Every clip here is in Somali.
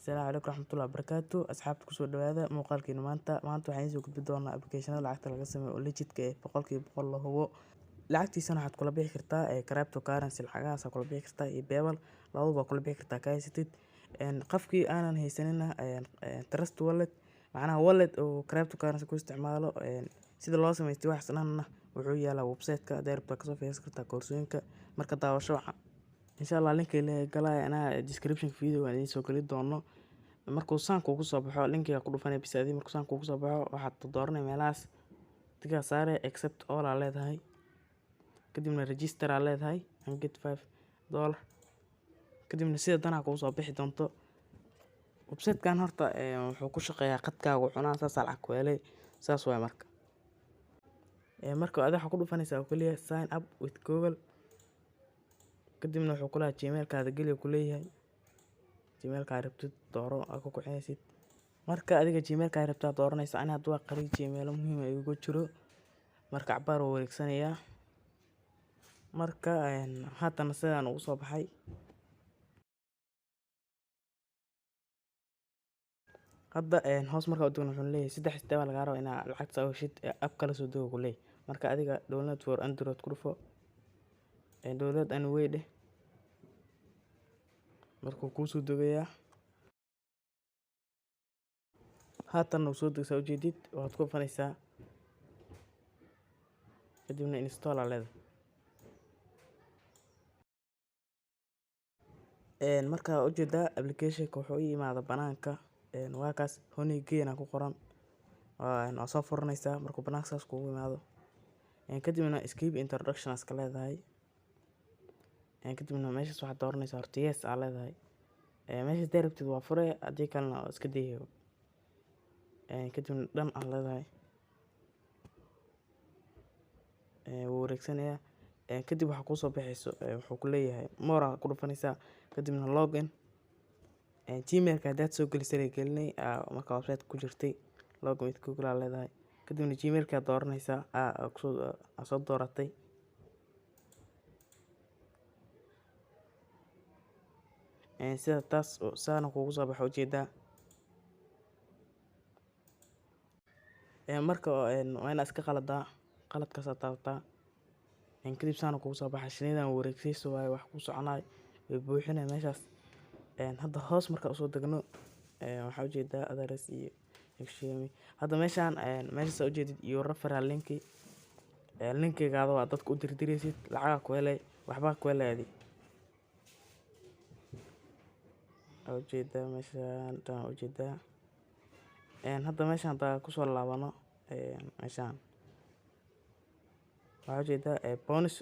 Asalaamu calaykum waraxmatullaahi wabarakaatu. Asxaabta kusoo dhawaada muuqaalkeena maanta waxaan idiin soo gudbin doonaa application lacagta laga sameeyo oo legit-ka ah boqolkiiba boqol la hubo. Lacagtiisana waxaad kula bixi kartaa cryptocurrency lacagahaas kula bixi kartaa iyo PayPal labaduba kula bixi kartaa ka haysatid. Qofkii aanan haysanina Trust Wallet macnaha wallet oo cryptocurrency ku isticmaalo sida loo sameeyo wax sanadna wuxuu yaalaa website-ka direct ka soo fiirsan kartaa koorsooyinka marka daawasho wacan. inshallah linka galaya ana description video aan idin soo gali doono markuu saan kugu soo baxo linkiga ku dhufanay bisaadi markuu saan kugu soo baxo waxaad dooranay meelahaas tiga saare accept all aa leedahay kadibna register aa leedahay and get $5 kadibna sida dana kugu soo bixi doonto website-kan horta wuxuu ku shaqeeyaa qadkaaga cunaan saas lacag ku helay saas way marka aad waxa ku dhufanaysaa oo kaliya sign up with Google kadibna wuxuu kula Gmail-kaada geli ku leeyahay Gmail-ka rabtid dooro ku kuxaysid marka adiga Gmail-ka rabtid dooranaysa ana hadda waa qari Gmail muhiim ah igu jiro marka cabaar oo wareegsanaya marka haatan sidaan ugu soo baxay hadda hoos marka u dugno wuxuu leeyahay 3 step laga rabo inaad lacag soo heshid app kala soo dago ku leeyahay marka adiga download for Android ku dhufo download anyway dheh markuu ku soo dagaya haatan uu soo dagsa ujeedid waxaad ku fanaysaa kadibna install aa leedahay marka ujeeda application-ka wuxuu yimaada banaanka waa kaas honey geena ku qoran waa soo furanaysaa markuu banaanka saas kugu yimaado kadibna skip introduction iska leedahay kadibna meeshaas waxaad dooranaysaa horta yes aa leedahay meeshaas direct waa fure hadii kalena iska dayo kadibna dhan aa leedahay wuu wareegsanaya kadib waxa ku soo baxayso wuxuu ku leeyahay more ku dhufanaysaa kadibna login Gmail-ka hadaad soo gelisay gelinay marka website ku jirtay login with Google aa leedahay kadibna Gmail-ka dooranaysaa soo dooratay sida taas saan kugu soo baxo ujeeda marka waa inaad iska qaladaa qaladkaas aad taabtaa kadib saan kugu soo baxay shinidan wareegsiiso way wax ku soconay way buuxinay meeshaas hadda hoos marka u soo dagno waxa ujeeda address iyo exchange hadda meeshaan meesha ujeedid iyo referral linkigaada waa dadku u dirdiraysid lacag ku helay waxba ku helaadi ujeeda meeshaan taan ujeeda hadda meeshaan taa ku soo laabano meeshaan waxa ujeeda bonus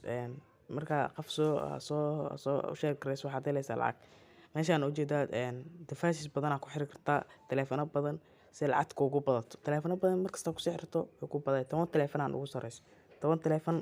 marka qof soo share gareys waxaad helaysaa lacag meeshaan ujeeda devices badan ku xiri kartaa telefoona badan si lacag kugu badato telefoona badan markasta ku sixirto ku baday 10 telefoon aan ugu sareyso 10 telefoon